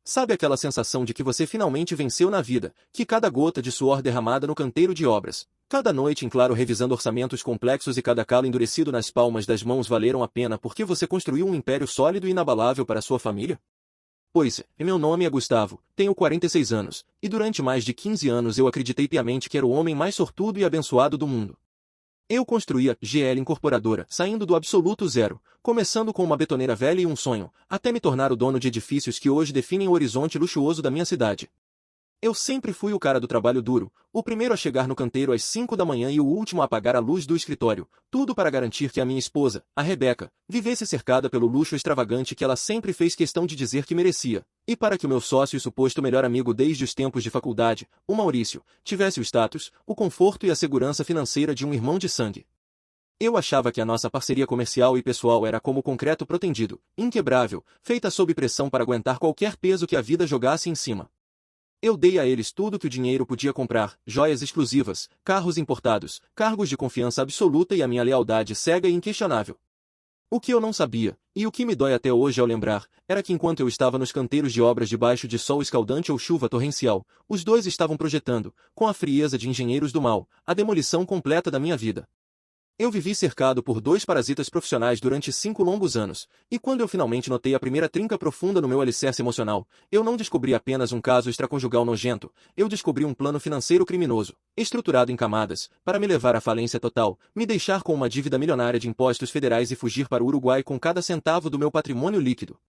Sabe aquela sensação de que você finalmente venceu na vida, que cada gota de suor derramada no canteiro de obras, cada noite em claro revisando orçamentos complexos e cada calo endurecido nas palmas das mãos valeram a pena porque você construiu um império sólido e inabalável para sua família? Pois, meu nome é Gustavo, tenho 46 anos, e durante mais de 15 anos eu acreditei piamente que era o homem mais sortudo e abençoado do mundo. Eu construí a GL Incorporadora, saindo do absoluto zero, começando com uma betoneira velha e um sonho, até me tornar o dono de edifícios que hoje definem o horizonte luxuoso da minha cidade. Eu sempre fui o cara do trabalho duro, o primeiro a chegar no canteiro às 5 da manhã e o último a apagar a luz do escritório, tudo para garantir que a minha esposa, a Rebeca, vivesse cercada pelo luxo extravagante que ela sempre fez questão de dizer que merecia, e para que o meu sócio e suposto melhor amigo desde os tempos de faculdade, o Maurício, tivesse o status, o conforto e a segurança financeira de um irmão de sangue. Eu achava que a nossa parceria comercial e pessoal era como concreto protendido, inquebrável, feita sob pressão para aguentar qualquer peso que a vida jogasse em cima. Eu dei a eles tudo que o dinheiro podia comprar, joias exclusivas, carros importados, cargos de confiança absoluta e a minha lealdade cega e inquestionável. O que eu não sabia, e o que me dói até hoje ao lembrar, era que enquanto eu estava nos canteiros de obras debaixo de sol escaldante ou chuva torrencial, os dois estavam projetando, com a frieza de engenheiros do mal, a demolição completa da minha vida. Eu vivi cercado por dois parasitas profissionais durante 5 longos anos, e quando eu finalmente notei a primeira trinca profunda no meu alicerce emocional, eu não descobri apenas um caso extraconjugal nojento, eu descobri um plano financeiro criminoso, estruturado em camadas, para me levar à falência total, me deixar com uma dívida milionária de impostos federais e fugir para o Uruguai com cada centavo do meu patrimônio líquido.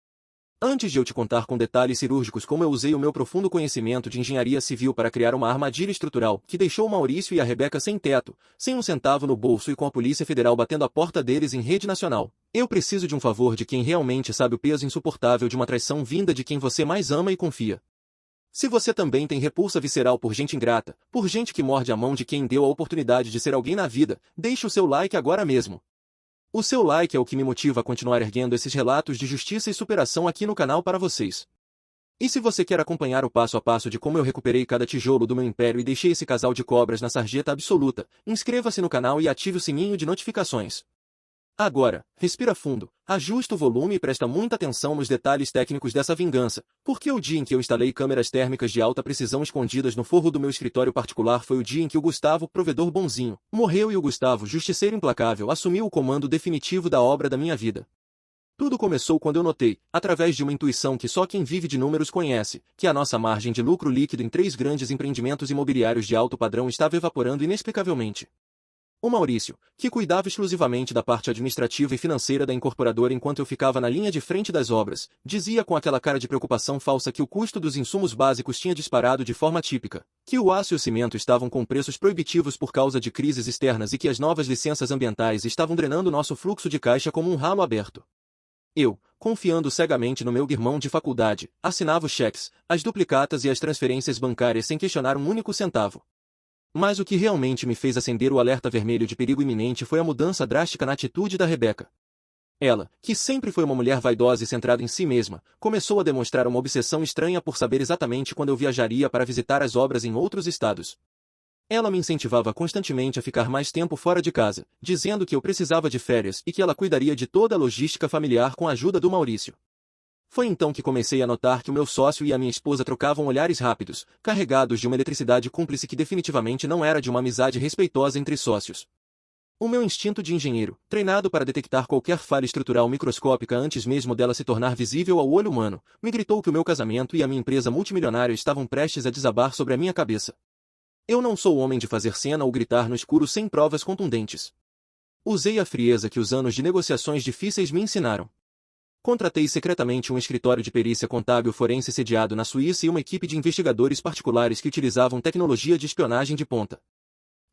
Antes de eu te contar com detalhes cirúrgicos como eu usei o meu profundo conhecimento de engenharia civil para criar uma armadilha estrutural que deixou o Maurício e a Rebeca sem teto, sem um centavo no bolso e com a Polícia Federal batendo a porta deles em rede nacional, eu preciso de um favor de quem realmente sabe o peso insuportável de uma traição vinda de quem você mais ama e confia. Se você também tem repulsa visceral por gente ingrata, por gente que morde a mão de quem deu a oportunidade de ser alguém na vida, deixe o seu like agora mesmo. O seu like é o que me motiva a continuar erguendo esses relatos de justiça e superação aqui no canal para vocês. E se você quer acompanhar o passo a passo de como eu recuperei cada tijolo do meu império e deixei esse casal de cobras na sarjeta absoluta, inscreva-se no canal e ative o sininho de notificações. Agora, respira fundo, ajusta o volume e presta muita atenção nos detalhes técnicos dessa vingança, porque o dia em que eu instalei câmeras térmicas de alta precisão escondidas no forro do meu escritório particular foi o dia em que o Gustavo, provedor bonzinho, morreu e o Gustavo, justiceiro implacável, assumiu o comando definitivo da obra da minha vida. Tudo começou quando eu notei, através de uma intuição que só quem vive de números conhece, que a nossa margem de lucro líquido em 3 grandes empreendimentos imobiliários de alto padrão estava evaporando inexplicavelmente. O Maurício, que cuidava exclusivamente da parte administrativa e financeira da incorporadora enquanto eu ficava na linha de frente das obras, dizia com aquela cara de preocupação falsa que o custo dos insumos básicos tinha disparado de forma típica, que o aço e o cimento estavam com preços proibitivos por causa de crises externas e que as novas licenças ambientais estavam drenando nosso fluxo de caixa como um ralo aberto. Eu, confiando cegamente no meu irmão de faculdade, assinava os cheques, as duplicatas e as transferências bancárias sem questionar um único centavo. Mas o que realmente me fez acender o alerta vermelho de perigo iminente foi a mudança drástica na atitude da Rebeca. Ela, que sempre foi uma mulher vaidosa e centrada em si mesma, começou a demonstrar uma obsessão estranha por saber exatamente quando eu viajaria para visitar as obras em outros estados. Ela me incentivava constantemente a ficar mais tempo fora de casa, dizendo que eu precisava de férias e que ela cuidaria de toda a logística familiar com a ajuda do Maurício. Foi então que comecei a notar que o meu sócio e a minha esposa trocavam olhares rápidos, carregados de uma eletricidade cúmplice que definitivamente não era de uma amizade respeitosa entre sócios. O meu instinto de engenheiro, treinado para detectar qualquer falha estrutural microscópica antes mesmo dela se tornar visível ao olho humano, me gritou que o meu casamento e a minha empresa multimilionária estavam prestes a desabar sobre a minha cabeça. Eu não sou homem de fazer cena ou gritar no escuro sem provas contundentes. Usei a frieza que os anos de negociações difíceis me ensinaram. Contratei secretamente um escritório de perícia contábil forense sediado na Suíça e uma equipe de investigadores particulares que utilizavam tecnologia de espionagem de ponta.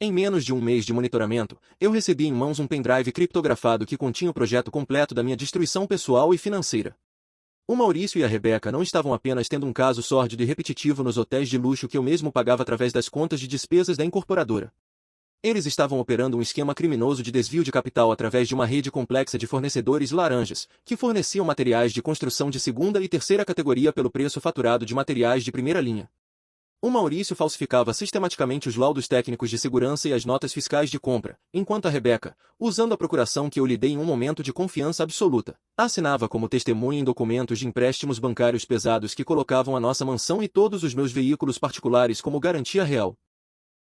Em menos de um mês de monitoramento, eu recebi em mãos um pendrive criptografado que continha o projeto completo da minha destruição pessoal e financeira. O Maurício e a Rebeca não estavam apenas tendo um caso sórdido e repetitivo nos hotéis de luxo que eu mesmo pagava através das contas de despesas da incorporadora. Eles estavam operando um esquema criminoso de desvio de capital através de uma rede complexa de fornecedores laranjas, que forneciam materiais de construção de segunda e terceira categoria pelo preço faturado de materiais de primeira linha. O Maurício falsificava sistematicamente os laudos técnicos de segurança e as notas fiscais de compra, enquanto a Rebeca, usando a procuração que eu lhe dei em um momento de confiança absoluta, assinava como testemunha em documentos de empréstimos bancários pesados que colocavam a nossa mansão e todos os meus veículos particulares como garantia real.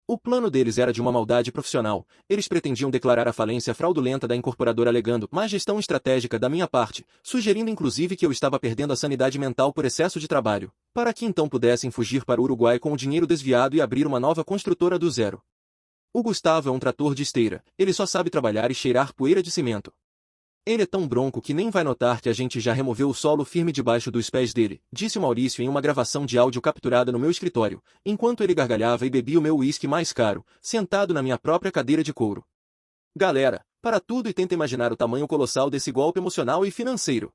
O plano deles era de uma maldade profissional. Eles pretendiam declarar a falência fraudulenta da incorporadora alegando má gestão estratégica da minha parte, sugerindo inclusive que eu estava perdendo a sanidade mental por excesso de trabalho, para que então pudessem fugir para o Uruguai com o dinheiro desviado e abrir uma nova construtora do zero. O Gustavo é um trator de esteira, ele só sabe trabalhar e cheirar poeira de cimento. Ele é tão bronco que nem vai notar que a gente já removeu o solo firme debaixo dos pés dele, disse o Maurício em uma gravação de áudio capturada no meu escritório, enquanto ele gargalhava e bebia o meu uísque mais caro, sentado na minha própria cadeira de couro. Galera, para tudo e tenta imaginar o tamanho colossal desse golpe emocional e financeiro.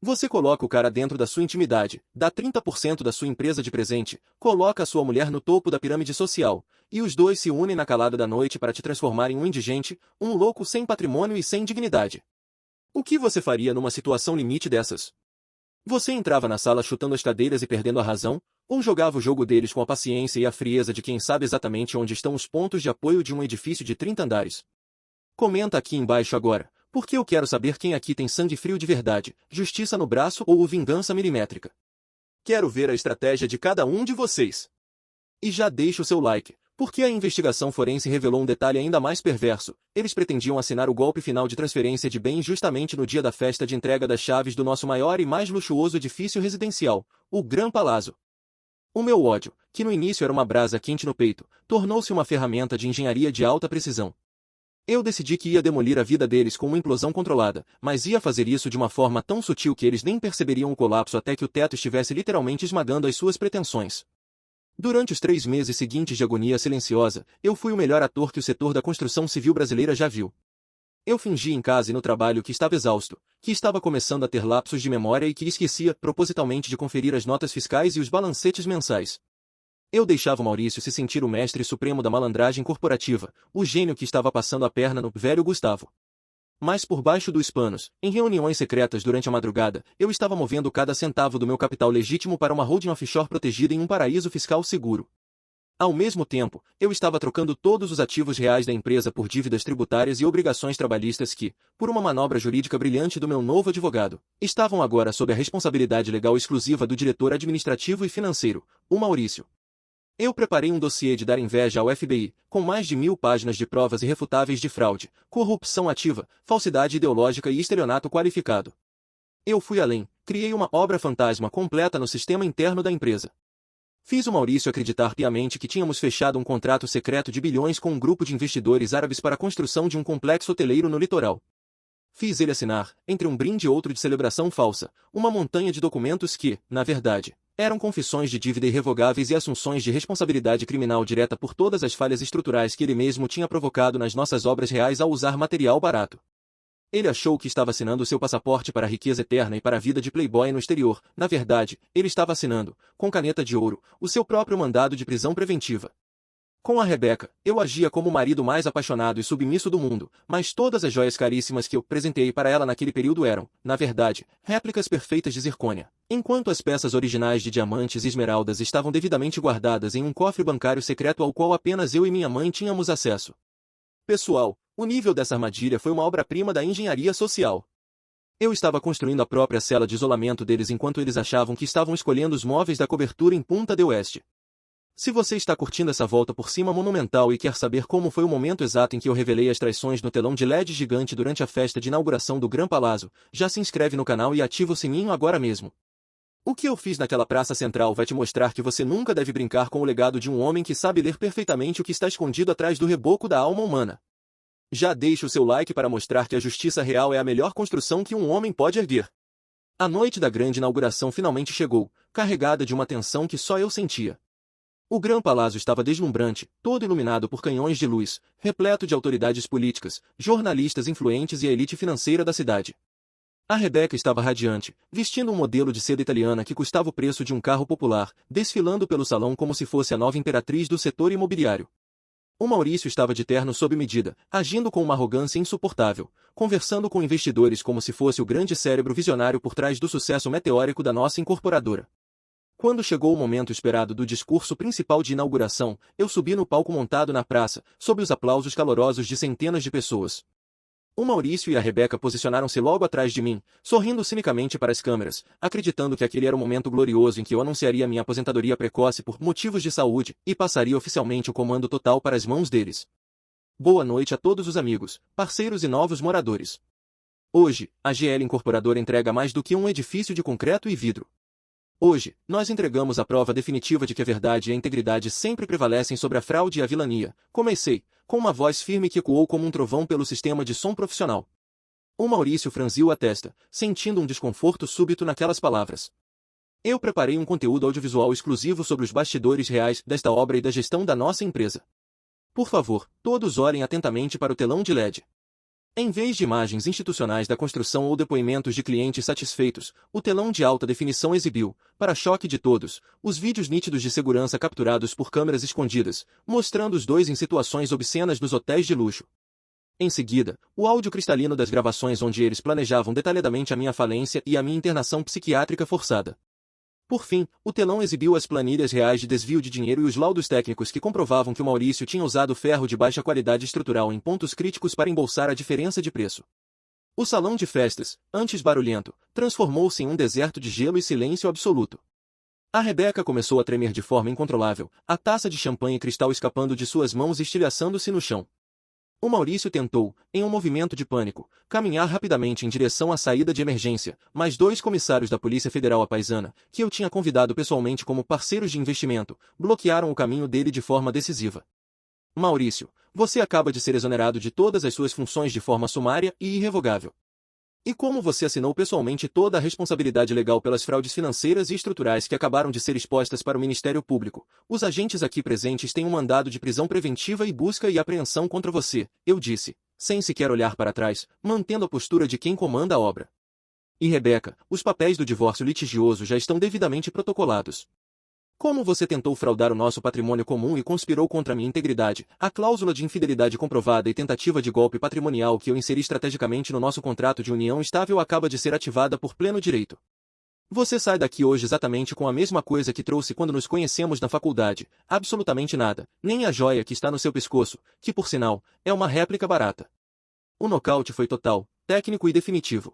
Você coloca o cara dentro da sua intimidade, dá 30% da sua empresa de presente, coloca a sua mulher no topo da pirâmide social, e os dois se unem na calada da noite para te transformar em um indigente, um louco sem patrimônio e sem dignidade. O que você faria numa situação limite dessas? Você entrava na sala chutando as cadeiras e perdendo a razão, ou jogava o jogo deles com a paciência e a frieza de quem sabe exatamente onde estão os pontos de apoio de um edifício de 30 andares? Comenta aqui embaixo agora, porque eu quero saber quem aqui tem sangue frio de verdade, justiça no braço ou vingança milimétrica. Quero ver a estratégia de cada um de vocês. E já deixa o seu like, porque a investigação forense revelou um detalhe ainda mais perverso. Eles pretendiam assinar o golpe final de transferência de bens justamente no dia da festa de entrega das chaves do nosso maior e mais luxuoso edifício residencial, o Gran Palazzo. O meu ódio, que no início era uma brasa quente no peito, tornou-se uma ferramenta de engenharia de alta precisão. Eu decidi que ia demolir a vida deles com uma implosão controlada, mas ia fazer isso de uma forma tão sutil que eles nem perceberiam o colapso até que o teto estivesse literalmente esmagando as suas pretensões. Durante os 3 meses seguintes de agonia silenciosa, eu fui o melhor ator que o setor da construção civil brasileira já viu. Eu fingi em casa e no trabalho que estava exausto, que estava começando a ter lapsos de memória e que esquecia, propositalmente, de conferir as notas fiscais e os balancetes mensais. Eu deixava o Maurício se sentir o mestre supremo da malandragem corporativa, o gênio que estava passando a perna no velho Gustavo. Mas por baixo dos panos, em reuniões secretas durante a madrugada, eu estava movendo cada centavo do meu capital legítimo para uma holding offshore protegida em um paraíso fiscal seguro. Ao mesmo tempo, eu estava trocando todos os ativos reais da empresa por dívidas tributárias e obrigações trabalhistas que, por uma manobra jurídica brilhante do meu novo advogado, estavam agora sob a responsabilidade legal exclusiva do diretor administrativo e financeiro, o Maurício. Eu preparei um dossiê de dar inveja ao FBI, com mais de 1000 páginas de provas irrefutáveis de fraude, corrupção ativa, falsidade ideológica e estelionato qualificado. Eu fui além, criei uma obra fantasma completa no sistema interno da empresa. Fiz o Maurício acreditar piamente que tínhamos fechado um contrato secreto de bilhões com um grupo de investidores árabes para a construção de um complexo hoteleiro no litoral. Fiz ele assinar, entre um brinde e outro de celebração falsa, uma montanha de documentos que, na verdade, eram confissões de dívida irrevogáveis e assunções de responsabilidade criminal direta por todas as falhas estruturais que ele mesmo tinha provocado nas nossas obras reais ao usar material barato. Ele achou que estava assinando seu passaporte para a riqueza eterna e para a vida de playboy no exterior. Na verdade, ele estava assinando, com caneta de ouro, o seu próprio mandado de prisão preventiva. Com a Rebeca, eu agia como o marido mais apaixonado e submisso do mundo, mas todas as joias caríssimas que eu presenteei para ela naquele período eram, na verdade, réplicas perfeitas de zircônia, enquanto as peças originais de diamantes e esmeraldas estavam devidamente guardadas em um cofre bancário secreto ao qual apenas eu e minha mãe tínhamos acesso. Pessoal, o nível dessa armadilha foi uma obra-prima da engenharia social. Eu estava construindo a própria cela de isolamento deles enquanto eles achavam que estavam escolhendo os móveis da cobertura em Punta del Oeste. Se você está curtindo essa volta por cima monumental e quer saber como foi o momento exato em que eu revelei as traições no telão de LED gigante durante a festa de inauguração do Gran Palazzo, já se inscreve no canal e ativa o sininho agora mesmo. O que eu fiz naquela praça central vai te mostrar que você nunca deve brincar com o legado de um homem que sabe ler perfeitamente o que está escondido atrás do reboco da alma humana. Já deixa o seu like para mostrar que a justiça real é a melhor construção que um homem pode erguer. A noite da grande inauguração finalmente chegou, carregada de uma tensão que só eu sentia. O Gran Palazzo estava deslumbrante, todo iluminado por canhões de luz, repleto de autoridades políticas, jornalistas influentes e a elite financeira da cidade. A Rebeca estava radiante, vestindo um modelo de seda italiana que custava o preço de um carro popular, desfilando pelo salão como se fosse a nova imperatriz do setor imobiliário. O Maurício estava de terno sob medida, agindo com uma arrogância insuportável, conversando com investidores como se fosse o grande cérebro visionário por trás do sucesso meteórico da nossa incorporadora. Quando chegou o momento esperado do discurso principal de inauguração, eu subi no palco montado na praça, sob os aplausos calorosos de centenas de pessoas. O Maurício e a Rebeca posicionaram-se logo atrás de mim, sorrindo cinicamente para as câmeras, acreditando que aquele era o momento glorioso em que eu anunciaria minha aposentadoria precoce por motivos de saúde e passaria oficialmente o comando total para as mãos deles. Boa noite a todos os amigos, parceiros e novos moradores. Hoje, a GL Incorporadora entrega mais do que um edifício de concreto e vidro. Hoje, nós entregamos a prova definitiva de que a verdade e a integridade sempre prevalecem sobre a fraude e a vilania. Comecei, com uma voz firme que ecoou como um trovão pelo sistema de som profissional. O Maurício franziu a testa, sentindo um desconforto súbito naquelas palavras. Eu preparei um conteúdo audiovisual exclusivo sobre os bastidores reais desta obra e da gestão da nossa empresa. Por favor, todos olhem atentamente para o telão de LED. Em vez de imagens institucionais da construção ou depoimentos de clientes satisfeitos, o telão de alta definição exibiu, para choque de todos, os vídeos nítidos de segurança capturados por câmeras escondidas, mostrando os dois em situações obscenas nos hotéis de luxo. Em seguida, o áudio cristalino das gravações onde eles planejavam detalhadamente a minha falência e a minha internação psiquiátrica forçada. Por fim, o telão exibiu as planilhas reais de desvio de dinheiro e os laudos técnicos que comprovavam que o Maurício tinha usado ferro de baixa qualidade estrutural em pontos críticos para embolsar a diferença de preço. O salão de festas, antes barulhento, transformou-se em um deserto de gelo e silêncio absoluto. A Rebeca começou a tremer de forma incontrolável, a taça de champanhe cristal escapando de suas mãos e estilhaçando-se no chão. O Maurício tentou, em um movimento de pânico, caminhar rapidamente em direção à saída de emergência, mas dois comissários da Polícia Federal apaisana, que eu tinha convidado pessoalmente como parceiros de investimento, bloquearam o caminho dele de forma decisiva. Maurício, você acaba de ser exonerado de todas as suas funções de forma sumária e irrevogável. E como você assinou pessoalmente toda a responsabilidade legal pelas fraudes financeiras e estruturais que acabaram de ser expostas para o Ministério Público, os agentes aqui presentes têm um mandado de prisão preventiva e busca e apreensão contra você, eu disse, sem sequer olhar para trás, mantendo a postura de quem comanda a obra. E Rebeca, os papéis do divórcio litigioso já estão devidamente protocolados. Como você tentou fraudar o nosso patrimônio comum e conspirou contra a minha integridade, a cláusula de infidelidade comprovada e tentativa de golpe patrimonial que eu inseri estrategicamente no nosso contrato de união estável acaba de ser ativada por pleno direito. Você sai daqui hoje exatamente com a mesma coisa que trouxe quando nos conhecemos na faculdade, absolutamente nada, nem a joia que está no seu pescoço, que por sinal, é uma réplica barata. O nocaute foi total, técnico e definitivo.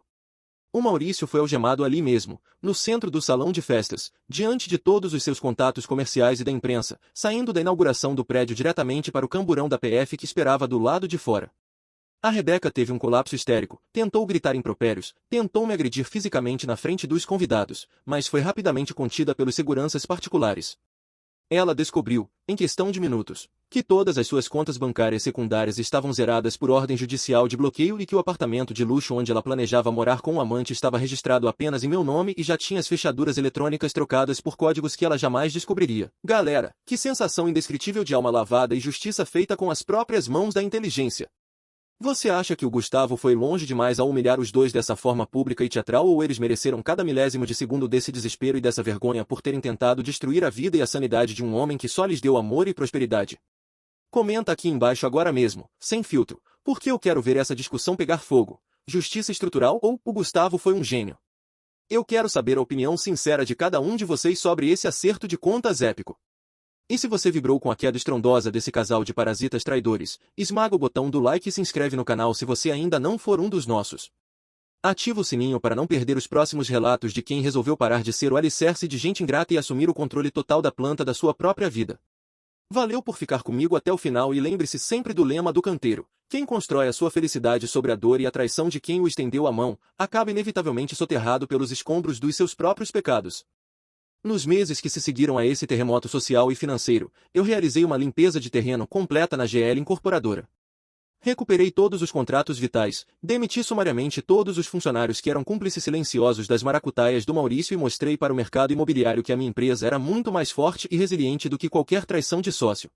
O Maurício foi algemado ali mesmo, no centro do salão de festas, diante de todos os seus contatos comerciais e da imprensa, saindo da inauguração do prédio diretamente para o camburão da PF que esperava do lado de fora. A Rebeca teve um colapso histérico, tentou gritar impropérios, tentou me agredir fisicamente na frente dos convidados, mas foi rapidamente contida pelos seguranças particulares. Ela descobriu, em questão de minutos, que todas as suas contas bancárias secundárias estavam zeradas por ordem judicial de bloqueio e que o apartamento de luxo onde ela planejava morar com um amante estava registrado apenas em meu nome e já tinha as fechaduras eletrônicas trocadas por códigos que ela jamais descobriria. Galera, que sensação indescritível de alma lavada e justiça feita com as próprias mãos da inteligência. Você acha que o Gustavo foi longe demais ao humilhar os dois dessa forma pública e teatral ou eles mereceram cada milésimo de segundo desse desespero e dessa vergonha por terem tentado destruir a vida e a sanidade de um homem que só lhes deu amor e prosperidade? Comenta aqui embaixo agora mesmo, sem filtro, porque eu quero ver essa discussão pegar fogo. Justiça estrutural ou o Gustavo foi um gênio? Eu quero saber a opinião sincera de cada um de vocês sobre esse acerto de contas épico. E se você vibrou com a queda estrondosa desse casal de parasitas traidores, esmaga o botão do like e se inscreve no canal se você ainda não for um dos nossos. Ativa o sininho para não perder os próximos relatos de quem resolveu parar de ser o alicerce de gente ingrata e assumir o controle total da planta da sua própria vida. Valeu por ficar comigo até o final e lembre-se sempre do lema do canteiro: quem constrói a sua felicidade sobre a dor e a traição de quem o estendeu a mão, acaba inevitavelmente soterrado pelos escombros dos seus próprios pecados. Nos meses que se seguiram a esse terremoto social e financeiro, eu realizei uma limpeza de terreno completa na GL Incorporadora. Recuperei todos os contratos vitais, demiti sumariamente todos os funcionários que eram cúmplices silenciosos das maracutaias do Maurício e mostrei para o mercado imobiliário que a minha empresa era muito mais forte e resiliente do que qualquer traição de sócio.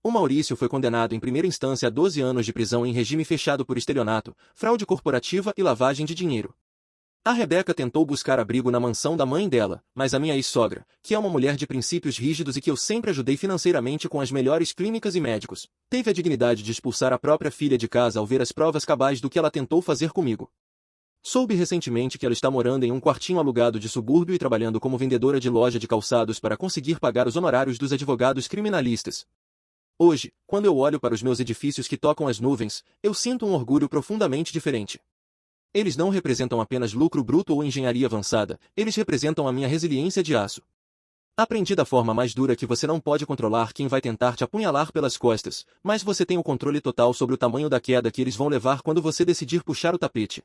O Maurício foi condenado em primeira instância a 12 anos de prisão em regime fechado por estelionato, fraude corporativa e lavagem de dinheiro. A Rebeca tentou buscar abrigo na mansão da mãe dela, mas a minha ex-sogra, que é uma mulher de princípios rígidos e que eu sempre ajudei financeiramente com as melhores clínicas e médicos, teve a dignidade de expulsar a própria filha de casa ao ver as provas cabais do que ela tentou fazer comigo. Soube recentemente que ela está morando em um quartinho alugado de subúrbio e trabalhando como vendedora de loja de calçados para conseguir pagar os honorários dos advogados criminalistas. Hoje, quando eu olho para os meus edifícios que tocam as nuvens, eu sinto um orgulho profundamente diferente. Eles não representam apenas lucro bruto ou engenharia avançada, eles representam a minha resiliência de aço. Aprendi da forma mais dura que você não pode controlar quem vai tentar te apunhalar pelas costas, mas você tem o controle total sobre o tamanho da queda que eles vão levar quando você decidir puxar o tapete.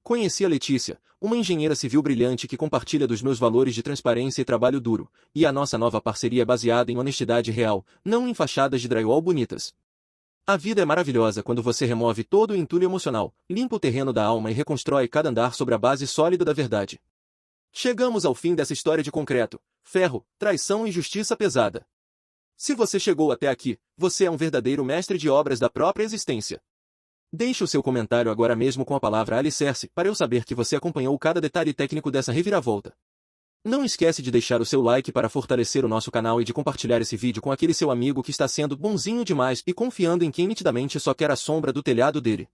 Conheci a Letícia, uma engenheira civil brilhante que compartilha dos meus valores de transparência e trabalho duro, e a nossa nova parceria é baseada em honestidade real, não em fachadas de drywall bonitas. A vida é maravilhosa quando você remove todo o entulho emocional, limpa o terreno da alma e reconstrói cada andar sobre a base sólida da verdade. Chegamos ao fim dessa história de concreto, ferro, traição e justiça pesada. Se você chegou até aqui, você é um verdadeiro mestre de obras da própria existência. Deixe o seu comentário agora mesmo com a palavra alicerce, para eu saber que você acompanhou cada detalhe técnico dessa reviravolta. Não esquece de deixar o seu like para fortalecer o nosso canal e de compartilhar esse vídeo com aquele seu amigo que está sendo bonzinho demais e confiando em quem nitidamente só quer a sombra do telhado dele.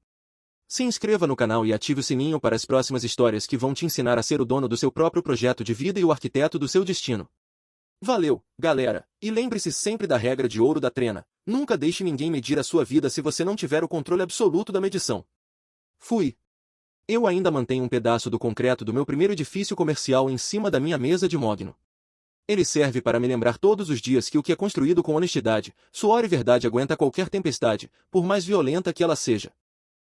Se inscreva no canal e ative o sininho para as próximas histórias que vão te ensinar a ser o dono do seu próprio projeto de vida e o arquiteto do seu destino. Valeu, galera, e lembre-se sempre da regra de ouro da trena. Nunca deixe ninguém medir a sua vida se você não tiver o controle absoluto da medição. Fui. Eu ainda mantenho um pedaço do concreto do meu primeiro edifício comercial em cima da minha mesa de mogno. Ele serve para me lembrar todos os dias que o que é construído com honestidade, suor e verdade aguenta qualquer tempestade, por mais violenta que ela seja.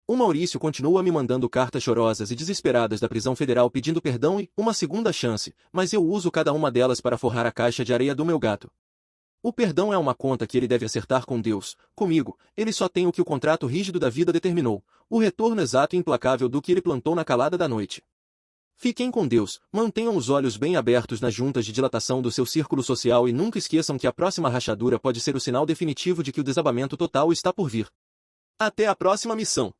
O Maurício continua me mandando cartas chorosas e desesperadas da prisão federal pedindo perdão e uma segunda chance, mas eu uso cada uma delas para forrar a caixa de areia do meu gato. O perdão é uma conta que ele deve acertar com Deus. Comigo, ele só tem o que o contrato rígido da vida determinou, o retorno exato e implacável do que ele plantou na calada da noite. Fiquem com Deus, mantenham os olhos bem abertos nas juntas de dilatação do seu círculo social e nunca esqueçam que a próxima rachadura pode ser o sinal definitivo de que o desabamento total está por vir. Até a próxima missão!